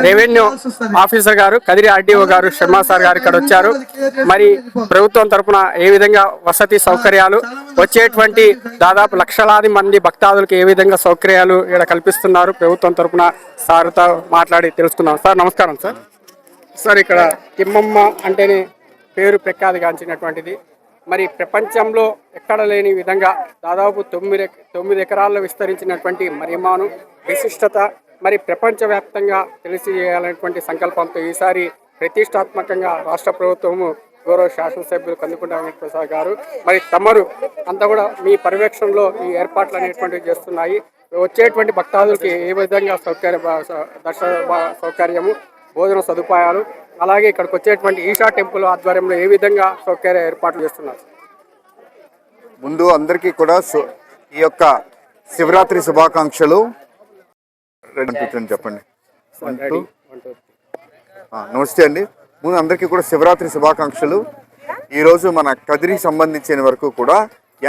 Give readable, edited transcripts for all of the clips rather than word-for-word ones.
Revenue officer గారు Kadiri RDO గారు Sharma sir గారు ఇక్కడ వచ్చారు. మరి ప్రభుత్వం తరఫున ఏ విధంగా వసతి సౌకర్యాలు వచ్చేటువంటి దాదాపు లక్షలాది మంది భక్తాదులకు ఏ విధంగా సౌకర్యాలు ఇక్కడ కల్పిస్తున్నారు ప్రభుత్వం తరఫున సార్తో మాట్లాడి తెలుసుకున్నాం. సార్ నమస్కారం. సార్ ఇక్కడ తిమ్మమ్మ అంటేనే పేరు ప్రఖ్యాతిగాంచినటువంటిది. మరి ప్రపంచంలో ఎక్కడ లేని విధంగా దాదాపు 9 ఎకరాల్లో విస్తరించినటువంటి మరియమ్మను విశిష్టత మరి ప్రపంచవ్యాప్తంగా తెలియజేయాలనేటువంటి సంకల్పంతో ఈసారి ప్రతిష్టాత్మకంగా రాష్ట్ర ప్రభుత్వము గౌరవ శాసనసభ్యులు కందుకుంట వెంకటప్రసాద్ గారు మరి తమరు అంతా కూడా మీ పర్యవేక్షణలో ఈ ఏర్పాట్లు అనేటువంటివి చేస్తున్నాయి. వచ్చేటువంటి భక్తాదులకి ఏ విధంగా దర్శన సౌకర్యము, భోజన సదుపాయాలు, అలాగే ఇక్కడికి వచ్చేటువంటి ఈషా టెంపుల్ ఆధ్వర్యంలో ఏ విధంగా సౌకర్య ఏర్పాట్లు చేస్తున్నారు? ముందు అందరికీ కూడా ఈ యొక్క శివరాత్రి శుభాకాంక్షలు. చెప్పండి. నమస్తే అండి. ముందు అందరికీ కూడా శివరాత్రి శుభాకాంక్షలు. ఈరోజు మన కదిరికి సంబంధించిన వరకు కూడా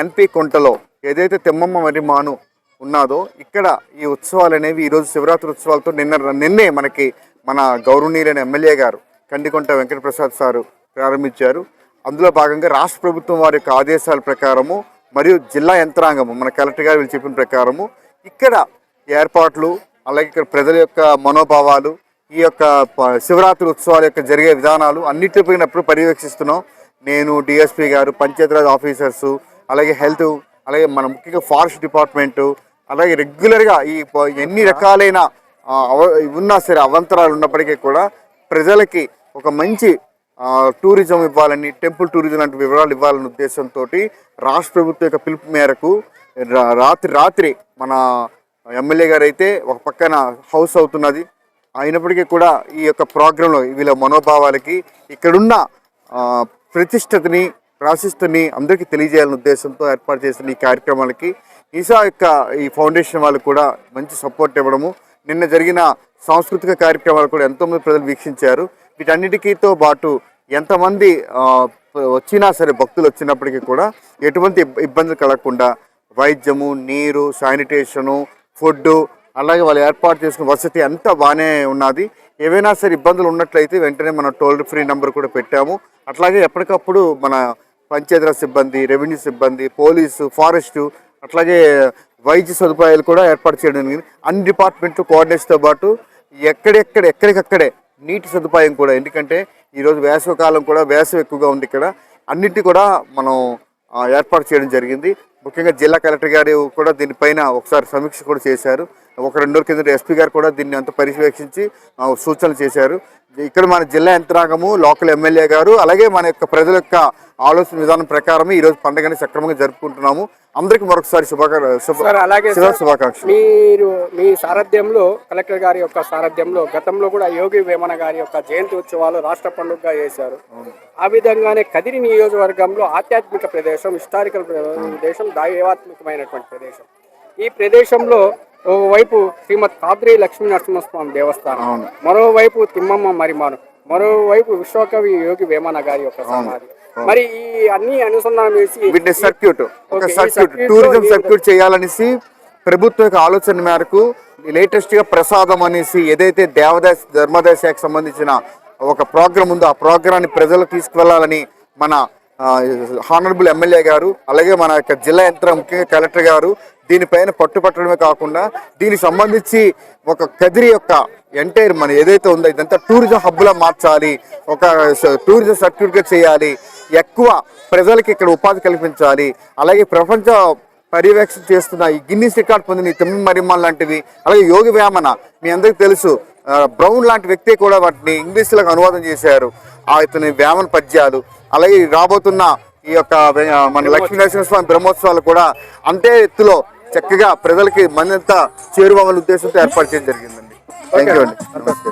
ఎన్పి కుంటలో ఏదైతే తిమ్మమ్మ మరియమ్మను ఉన్నదో ఇక్కడ ఈ ఉత్సవాలు అనేవి ఈరోజు శివరాత్రి ఉత్సవాలతో నిన్నే మనకి మన గౌరవనీయులైన ఎమ్మెల్యే గారు కందికొంట వెంకటప్రసాద్ సారు ప్రారంభించారు. అందులో భాగంగా రాష్ట్ర ప్రభుత్వం వారి యొక్క ఆదేశాల ప్రకారము మరియు జిల్లా యంత్రాంగము మన కలెక్టర్ గారు వీళ్ళు చెప్పిన ప్రకారము ఇక్కడ ఏర్పాట్లు, అలాగే ఇక్కడ ప్రజల యొక్క మనోభావాలు, ఈ యొక్క శివరాత్రి ఉత్సవాల యొక్క జరిగే విధానాలు అన్నిటిపైనప్పుడు పర్యవేక్షిస్తున్నాం. నేను, డిఎస్పీ గారు, పంచాయతీరాజ్ ఆఫీసర్సు, అలాగే హెల్త్, అలాగే మన ముఖ్యంగా ఫారెస్ట్ డిపార్ట్మెంటు, అలాగే రెగ్యులర్గా ఈ ఎన్ని రకాలైన ఉన్నా సరే అవంతరాలు ఉన్నప్పటికీ కూడా ప్రజలకి ఒక మంచి టూరిజం ఇవ్వాలని, టెంపుల్ టూరిజం లాంటి వివరాలు ఇవ్వాలనే ఉద్దేశంతో రాష్ట్ర ప్రభుత్వం యొక్క పిలుపు మేరకు రాత్రి మన ఎమ్మెల్యే గారు అయితే ఒక పక్కన హౌస్ అవుతున్నది. అయినప్పటికీ కూడా ఈ యొక్క ప్రోగ్రాంలో వీళ్ళ మనోభావాలకి ఇక్కడున్న ప్రతిష్టతని, ప్రాశస్తిని అందరికీ తెలియజేయాలనే ఉద్దేశంతో ఏర్పాటు చేసిన ఈ కార్యక్రమాలకి ఈసా యొక్క ఈ ఫౌండేషన్ వాళ్ళు కూడా మంచి సపోర్ట్ ఇవ్వడము, నిన్న జరిగిన సాంస్కృతిక కార్యక్రమాలు కూడా ఎంతోమంది ప్రజలు వీక్షించారు. వీటన్నిటికీతో పాటు ఎంతమంది వచ్చినా సరే భక్తులు వచ్చినప్పటికీ కూడా ఎటువంటి ఇబ్బందులు కలగకుండా వైద్యము, నీరు, శానిటేషను, ఫుడ్డు, అలాగే వాళ్ళు ఏర్పాటు చేసిన వసతి అంతా బాగానే ఉన్నది. ఏవైనా సరే ఇబ్బందులు ఉన్నట్లయితే వెంటనే మనం టోల్ ఫ్రీ నెంబర్ కూడా పెట్టాము. అట్లాగే ఎప్పటికప్పుడు మన పంచాయతీరాజ్ సిబ్బంది, రెవెన్యూ సిబ్బంది, పోలీసు, ఫారెస్టు, అట్లాగే వైద్య సదుపాయాలు కూడా ఏర్పాటు చేయడం జరిగింది. అన్ని డిపార్ట్మెంట్లు కోఆర్డినేషన్తో పాటు ఎక్కడికక్కడే నీటి సదుపాయం కూడా, ఎందుకంటే ఈరోజు వేసవికాలం కూడా వేసవి ఎక్కువగా ఉంది ఇక్కడ, అన్నిటి కూడా మనం ఏర్పాటు చేయడం జరిగింది. ముఖ్యంగా జిల్లా కలెక్టర్ గారు కూడా దీనిపైన ఒకసారి సమీక్ష కూడా చేశారు. 1-2 రోజుల కింద ఎస్పీ గారు కూడా దీన్ని అంతా పర్యవేక్షించి సూచనలు చేశారు. ఇక్కడ మన జిల్లా యంత్రాంగము, లోకల్ ఎమ్మెల్యే గారు, అలాగే మన యొక్క ప్రజల యొక్క ఆలోచన విధానం ప్రకారమే ఈరోజు పండుగని సక్రమంగా జరుపుకుంటున్నాము. అందరికీ మరొకసారి శుభాకాంక్షలు. మీరు మీ సారథ్యంలో, కలెక్టర్ గారి యొక్క సారథ్యంలో గతంలో కూడా యోగి వేమన గారి యొక్క జయంతి ఉత్సవాలు రాష్ట్ర పండుగగా చేశారు. ఆ విధంగానే కదిరి నియోజకవర్గంలో ఆధ్యాత్మిక ప్రదేశం, హిస్టారికల్ ప్రదేశం, దైవాత్మికమైనటువంటి ప్రదేశం. ఈ ప్రదేశంలో ఓవైపు శ్రీమద్ కాద్రి లక్ష్మీ నరసింహస్వామి దేవస్థానం, మరోవైపు తిమ్మమ్మ మరియమ్మను, మరోవైపు విశ్వకవి యోగి వేమన గారి యొక్క సమాధి. మరి ఈ అన్ని అనుసంధానం చేసి టూరిజం సర్క్యూట్ చేయాలనేసి ప్రభుత్వం యొక్క ఆలోచన మేరకు లేటెస్ట్ గా ప్రసాదం అనేసి ఏదైతే ధర్మాదాయ శాఖకు సంబంధించిన ఒక ప్రోగ్రాం ఉందో ఆ ప్రోగ్రాన్ని ప్రజలకు తీసుకువెళ్లాలని మన హానరబుల్ ఎమ్మెల్యే గారు, అలాగే మన యొక్క జిల్లా యంత్రం ముఖ్యంగా కలెక్టర్ గారు దీనిపైన పట్టుపట్టడమే కాకుండా దీనికి సంబంధించి ఒక కదిరి యొక్క ఎంటైర్ మన ఏదైతే ఉందో ఇదంతా టూరిజం హబ్లా మార్చాలి, ఒక టూరిజం సర్క్యూట్గా చేయాలి, ఎక్కువ ప్రజలకి ఇక్కడ ఉపాధి కల్పించాలి, అలాగే ప్రపంచ పర్యవేక్షణ చేస్తున్న ఈ గిన్నీస్ రికార్డ్ పొందిన ఈ తిమ్మమ్మ మరియమ్మ లాంటివి, అలాగే యోగి వేమన మీ అందరికీ తెలుసు, బ్రౌన్ లాంటి వ్యక్తి కూడా వాటిని ఇంగ్లీష్లోకి అనువాదం చేశారు. ఇతని వేమన పద్యాలు, అలాగే రాబోతున్న ఈ యొక్క మన లక్ష్మీ నరసింహస్వామి బ్రహ్మోత్సవాలు కూడా అంతే ఎత్తులో చక్కగా ప్రజలకి మనంతా చేరువల ఉద్దేశంతో ఏర్పాటు చేయడం జరిగిందండి. థ్యాంక్ యూ అండి. నమస్తే.